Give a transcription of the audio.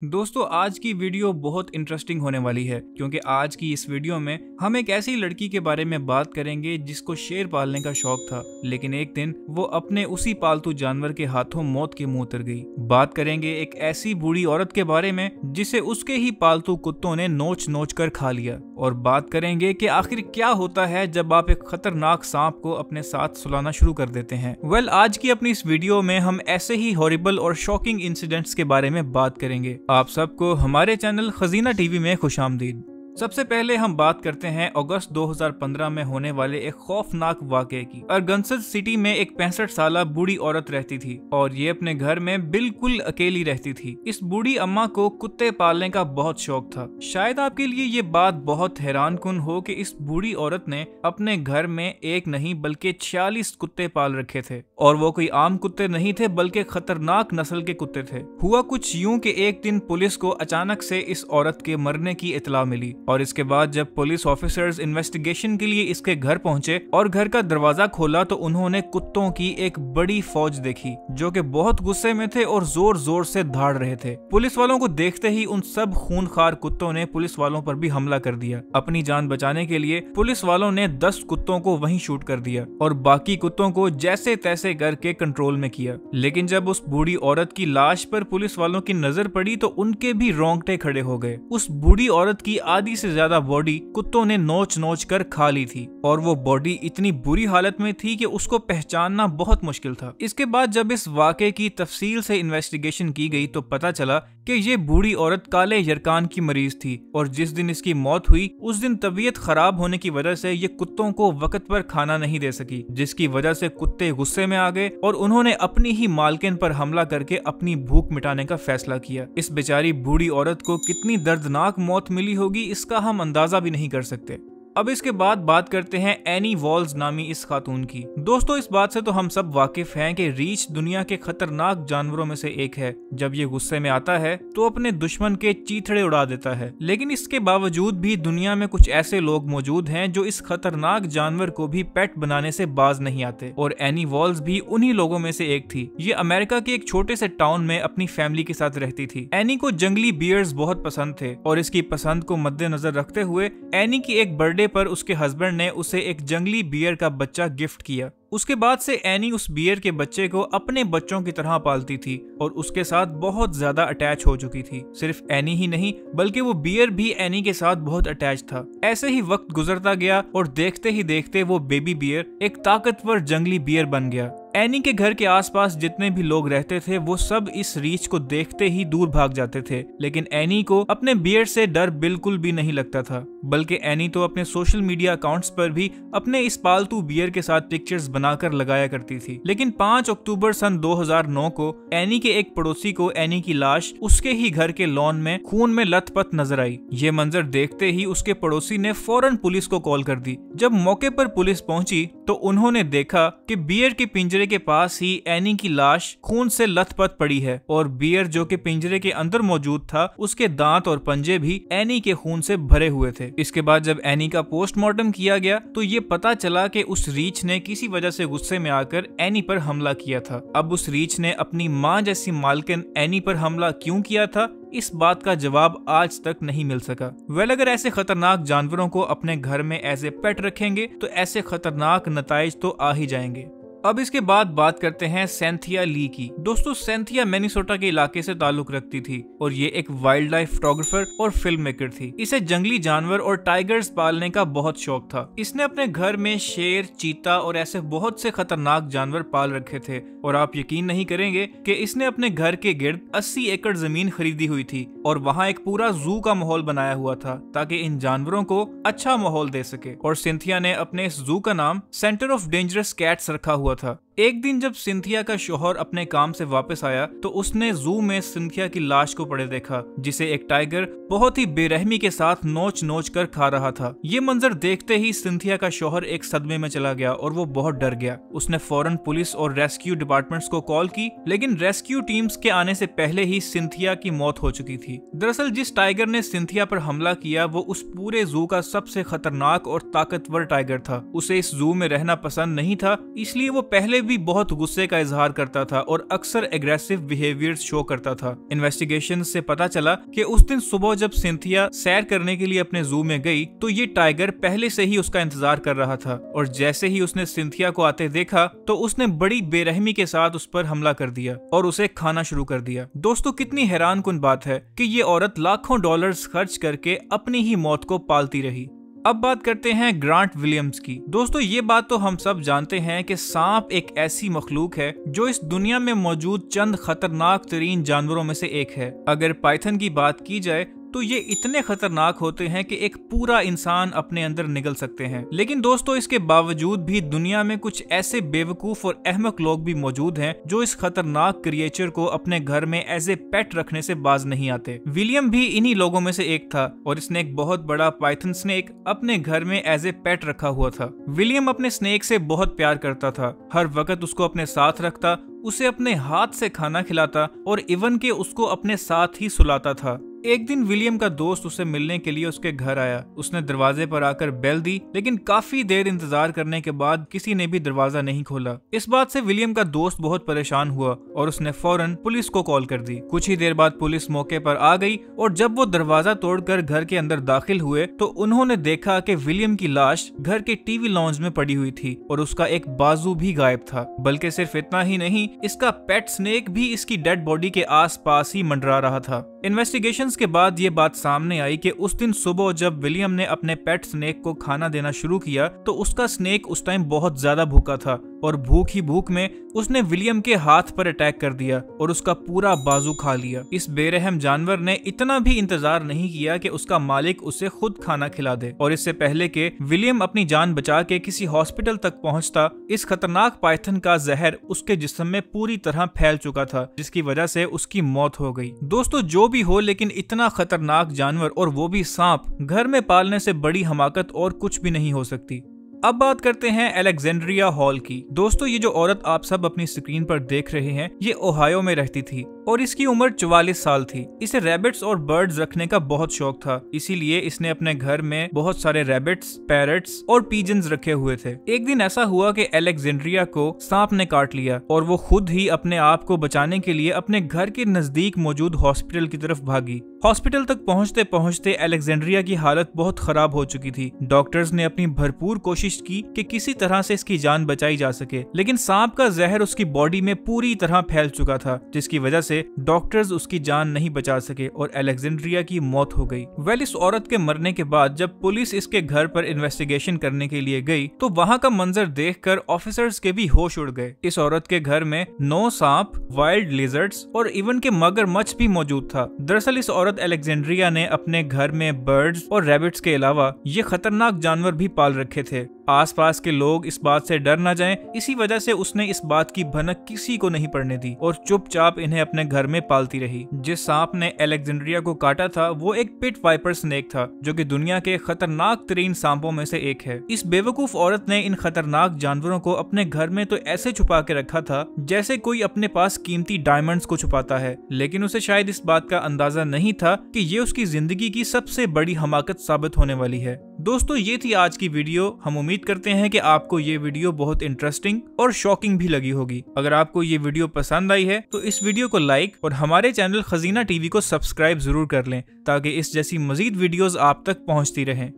दोस्तों आज की वीडियो बहुत इंटरेस्टिंग होने वाली है क्योंकि आज की इस वीडियो में हम एक ऐसी लड़की के बारे में बात करेंगे जिसको शेर पालने का शौक था, लेकिन एक दिन वो अपने उसी पालतू जानवर के हाथों मौत के मुंह उतर गई। बात करेंगे एक ऐसी बूढ़ी औरत के बारे में जिसे उसके ही पालतू कुत्तों ने नोच नोच कर खा लिया, और बात करेंगे कि आखिर क्या होता है जब आप एक खतरनाक सांप को अपने साथ सुलाना शुरू कर देते हैं। आज की अपनी इस वीडियो में हम ऐसे ही हॉरिबल और शॉकिंग इंसिडेंट्स के बारे में बात करेंगे। आप सबको हमारे चैनल खजीना टीवी में खुशामदीद। सबसे पहले हम बात करते हैं अगस्त 2015 में होने वाले एक खौफनाक वाकये की। अरगंसस सिटी में एक 65 साल बूढ़ी औरत रहती थी और ये अपने घर में बिल्कुल अकेली रहती थी। इस बूढ़ी अम्मा को कुत्ते पालने का बहुत शौक था। शायद आपके लिए ये बात बहुत हैरानकुन हो कि इस बूढ़ी औरत ने अपने घर में एक नहीं बल्कि 46 कुत्ते पाल रखे थे, और वो कोई आम कुत्ते नहीं थे बल्कि खतरनाक नस्ल के कुत्ते थे। हुआ कुछ यूं कि एक दिन पुलिस को अचानक से इस औरत के मरने की इत्तला मिली, और इसके बाद जब पुलिस ऑफिसर्स इन्वेस्टिगेशन के लिए इसके घर पहुंचे और घर का दरवाजा खोला तो उन्होंने कुत्तों की एक बड़ी फौज देखी जो कि बहुत गुस्से में थे और जोर जोर से धाड़ रहे थे। पुलिस वालों को देखते ही उन सब खूनखार कुत्तों ने पुलिस वालों पर भी हमला कर दिया। अपनी जान बचाने के लिए पुलिस वालों ने 10 कुत्तों को वहीं शूट कर दिया और बाकी कुत्तों को जैसे तैसे करके कंट्रोल में किया। लेकिन जब उस बूढ़ी औरत की लाश पर पुलिस वालों की नजर पड़ी तो उनके भी रोंगटे खड़े हो गए। उस बूढ़ी औरत की आधी से ज्यादा बॉडी कुत्तों ने नोच नोच कर खा ली थी, और वो बॉडी इतनी बुरी हालत में थी कि उसको पहचानना बहुत मुश्किल था। इसके बाद जब इस वाकये की तफसील से इन्वेस्टिगेशन की गई तो पता चला कि ये बूढ़ी औरत काले यरकान की मरीज थी, और जिस दिन इसकी मौत हुई उस दिन तबीयत खराब होने की वजह से ये कुत्तों को वक्त पर खाना नहीं दे सकी, जिसकी वजह से कुत्ते गुस्से में आ गए और उन्होंने अपनी ही मालकिन पर हमला करके अपनी भूख मिटाने का फैसला किया। इस बेचारी बूढ़ी औरत को कितनी दर्दनाक मौत मिली होगी इसका हम अंदाजा भी नहीं कर सकते। अब इसके बाद बात करते हैं एनी वॉल्स नामी इस खातून की। दोस्तों इस बात से तो हम सब वाकिफ हैं कि रीछ दुनिया के खतरनाक जानवरों में से एक है। जब ये गुस्से में आता है तो अपने दुश्मन के चीथड़े उड़ा देता है, लेकिन इसके बावजूद भी दुनिया में कुछ ऐसे लोग मौजूद हैं जो इस खतरनाक जानवर को भी पेट बनाने से बाज नहीं आते, और एनी वॉल्स भी उन्हीं लोगों में से एक थी। ये अमेरिका के एक छोटे से टाउन में अपनी फैमिली के साथ रहती थी। एनी को जंगली बियर्स बहुत पसंद थे, और इसकी पसंद को मद्देनजर रखते हुए एनी की एक बर्थडे पर उसके हस्बैंड ने उसे एक जंगली बियर का बच्चा गिफ्ट किया। उसके बाद से एनी उस बियर के बच्चे को अपने बच्चों की तरह पालती थी और उसके साथ बहुत ज्यादा अटैच हो चुकी थी। सिर्फ एनी ही नहीं बल्कि वो बियर भी एनी के साथ बहुत अटैच था। ऐसे ही वक्त गुजरता गया और देखते ही देखते वो बेबी बियर एक ताकतवर जंगली बियर बन गया। एनी के घर के आसपास जितने भी लोग रहते थे वो सब इस रीछ को देखते ही दूर भाग जाते थे, लेकिन एनी को अपने बियर से डर बिल्कुल भी नहीं लगता था। बल्कि एनी तो अपने सोशल मीडिया अकाउंट्स पर भी अपने इस पालतू बियर के साथ पिक्चर्स बनाकर लगाया करती थी। लेकिन 5 अक्टूबर सन 2009 को एनी के एक पड़ोसी को एनी की लाश उसके ही घर के लॉन में खून में लथपथ नजर आई। ये मंजर देखते ही उसके पड़ोसी ने फौरन पुलिस को कॉल कर दी। जब मौके पर पुलिस पहुंची तो उन्होंने देखा कि बियर के पिंजरे के पास ही एनी की लाश खून से लथपथ पड़ी है, और बियर जो कि पिंजरे के अंदर मौजूद था उसके दांत और पंजे भी एनी के खून से भरे हुए थे। इसके बाद जब एनी का पोस्टमार्टम किया गया तो ये पता चला कि उस रीछ ने किसी वजह से गुस्से में आकर एनी पर हमला किया था। अब उस रीछ ने अपनी मां जैसी मालकिन एनी पर हमला क्यों किया था, इस बात का जवाब आज तक नहीं मिल सका। अगर ऐसे खतरनाक जानवरों को अपने घर में एज ए पेट रखेंगे तो ऐसे खतरनाक नताइज तो आ ही जाएंगे। अब इसके बाद बात करते हैं सिंथिया ली की। दोस्तों सिंथिया मिनेसोटा के इलाके से ताल्लुक रखती थी और ये एक वाइल्ड लाइफ फोटोग्राफर और फिल्म मेकर थी। इसे जंगली जानवर और टाइगर्स पालने का बहुत शौक था। इसने अपने घर में शेर, चीता और ऐसे बहुत से खतरनाक जानवर पाल रखे थे, और आप यकीन नहीं करेंगे कि इसने अपने घर के गिर्द 80 एकड़ जमीन खरीदी हुई थी और वहाँ एक पूरा जू का माहौल बनाया हुआ था ताकि इन जानवरों को अच्छा माहौल दे सके। और सिंथिया ने अपने इस जू का नाम सेंटर ऑफ डेंजरस कैट्स रखा हुआ था। एक दिन जब सिंथिया का शौहर अपने काम से वापस आया तो उसने जू में सिंथिया की लाश को पड़े देखा, जिसे एक टाइगर बहुत ही बेरहमी के साथ नोच नोच कर खा रहा था। ये मंजर देखते ही सिंथिया का शौहर एक सदमे में चला गया और वो बहुत डर गया। उसने फौरन पुलिस और रेस्क्यू डिपार्टमेंट्स को कॉल की, लेकिन रेस्क्यू टीम्स के आने से पहले ही सिंथिया की मौत हो चुकी थी। दरअसल जिस टाइगर ने सिंथिया पर हमला किया वो उस पूरे जू का सबसे खतरनाक और ताकतवर टाइगर था। उसे इस जू में रहना पसंद नहीं था, इसलिए वो पहले भी बहुत गुस्से का इजहार करता था और अक्सर एग्रेसिव बिहेवियर्स शो करता था। इन्वेस्टिगेशन से पता चला कि उस दिन सुबह जब सिंथिया सैर करने के लिए अपने जू में गई तो ये टाइगर पहले से ही उसका इंतजार कर रहा था और जैसे ही उसने सिंथिया को आते देखा तो उसने बड़ी बेरहमी के साथ उस पर हमला कर दिया और उसे खाना शुरू कर दिया। दोस्तों, कितनी हैरानकुन बात है कि ये औरत लाखों डॉलर्स खर्च करके अपनी ही मौत को पालती रही। अब बात करते हैं ग्रांट विलियम्स की। दोस्तों, ये बात तो हम सब जानते हैं कि सांप एक ऐसी मखलूक है जो इस दुनिया में मौजूद चंद खतरनाक तरीन जानवरों में से एक है। अगर पाइथन की बात की जाए तो ये इतने खतरनाक होते हैं कि एक पूरा इंसान अपने अंदर निगल सकते हैं। लेकिन दोस्तों, इसके बावजूद भी दुनिया में कुछ ऐसे बेवकूफ और अहमक लोग भी मौजूद हैं जो इस खतरनाक क्रिएचर को अपने घर में एज ए पेट रखने से बाज नहीं आते। विलियम भी इन्हीं लोगों में से एक था और इसने एक बहुत बड़ा पाइथन स्नेक अपने घर में एज ए पेट रखा हुआ था। विलियम अपने स्नेक से बहुत प्यार करता था, हर वक्त उसको अपने साथ रखता, उसे अपने हाथ से खाना खिलाता और इवन के उसको अपने साथ ही सुलाता था। एक दिन विलियम का दोस्त उसे मिलने के लिए उसके घर आया। उसने दरवाजे पर आकर बेल दी, लेकिन काफी देर इंतजार करने के बाद किसी ने भी दरवाजा नहीं खोला। इस बात से विलियम का दोस्त बहुत परेशान हुआ और उसने फौरन पुलिस को कॉल कर दी। कुछ ही देर बाद पुलिस मौके पर आ गई और जब वो दरवाजा तोड़कर घर के अंदर दाखिल हुए तो उन्होंने देखा कि विलियम की लाश घर के टीवी लॉन्ज में पड़ी हुई थी और उसका एक बाजू भी गायब था। बल्कि सिर्फ इतना ही नहीं, इसका पेट स्नेक भी इसकी डेड बॉडी के आसपास ही मंडरा रहा था। इन्वेस्टिगेशंस के बाद ये बात सामने आई कि उस दिन सुबह जब विलियम ने अपने पेट स्नेक को खाना देना शुरू किया तो उसका स्नेक उस टाइम बहुत ज्यादा भूखा था और भूख ही भूख में उसने विलियम के हाथ पर अटैक कर दिया और उसका पूरा बाजू खा लिया। इस बेरहम जानवर ने इतना भी इंतजार नहीं किया कि उसका मालिक उसे खुद खाना खिला दे और इससे पहले कि विलियम अपनी जान बचा के किसी हॉस्पिटल तक पहुंचता, इस खतरनाक पाइथन का जहर उसके जिस्म में पूरी तरह फैल चुका था, जिसकी वजह से उसकी मौत हो गई। दोस्तों, जो भी हो, लेकिन इतना खतरनाक जानवर और वो भी सांप घर में पालने से बड़ी हमाकत और कुछ भी नहीं हो सकती। अब बात करते हैं अलेक्जेंड्रिया हॉल की। दोस्तों, ये जो औरत आप सब अपनी स्क्रीन पर देख रहे हैं, ये ओहायो में रहती थी और इसकी उम्र 44 साल थी। इसे रैबिट्स और बर्ड्स रखने का बहुत शौक था, इसीलिए इसने अपने घर में बहुत सारे रैबिट्स, पैरट्स और पीजन्स रखे हुए थे। एक दिन ऐसा हुआ कि अलेक्जेंड्रिया को सांप ने काट लिया और वो खुद ही अपने आप को बचाने के लिए अपने घर के नजदीक मौजूद हॉस्पिटल की तरफ भागी। हॉस्पिटल तक पहुंचते पहुंचते अलेक्जेंड्रिया की हालत बहुत खराब हो चुकी थी। डॉक्टर्स ने अपनी भरपूर कोशिश की कि किसी तरह से इसकी जान बचाई जा सके, लेकिन सांप का जहर उसकी बॉडी में पूरी तरह फैल चुका था, जिसकी वजह से डॉक्टर्स उसकी जान नहीं बचा सके और अलेक्जेंड्रिया की मौत हो गई। इस औरत के मरने के बाद जब पुलिस इसके घर पर इन्वेस्टिगेशन करने के लिए गई तो वहाँ का मंजर देखकर ऑफिसर्स के भी होश उड़ गए। इस औरत के घर में 9 सांप, वाइल्ड लिजर्ड्स और इवन के मगरमच्छ भी मौजूद था। दरअसल इस औरत अलेक्जेंड्रिया ने अपने घर में बर्ड्स और रैबिट्स के अलावा ये खतरनाक जानवर भी पाल रखे थे। आसपास के लोग इस बात से डर न जाएं, इसी वजह से उसने इस बात की भनक किसी को नहीं पड़ने दी और चुपचाप इन्हें अपने घर में पालती रही। जिस सांप ने अलेक्जेंड्रिया को काटा था वो एक पिट वाइपर स्नेक था, जो कि दुनिया के खतरनाक तरीन सांपों में से एक है। इस बेवकूफ औरत ने इन खतरनाक जानवरों को अपने घर में तो ऐसे छुपा के रखा था जैसे कोई अपने पास कीमती डायमंड्स को छुपाता है, लेकिन उसे शायद इस बात का अंदाजा नहीं था कि ये उसकी जिंदगी की सबसे बड़ी हमाकत साबित होने वाली है। दोस्तों, ये थी आज की वीडियो। हम उम्मीद करते हैं कि आपको ये वीडियो बहुत इंटरेस्टिंग और शॉकिंग भी लगी होगी। अगर आपको ये वीडियो पसंद आई है तो इस वीडियो को लाइक और हमारे चैनल खजीना टीवी को सब्सक्राइब जरूर कर लें ताकि इस जैसी मजीद वीडियोस आप तक पहुंचती रहें।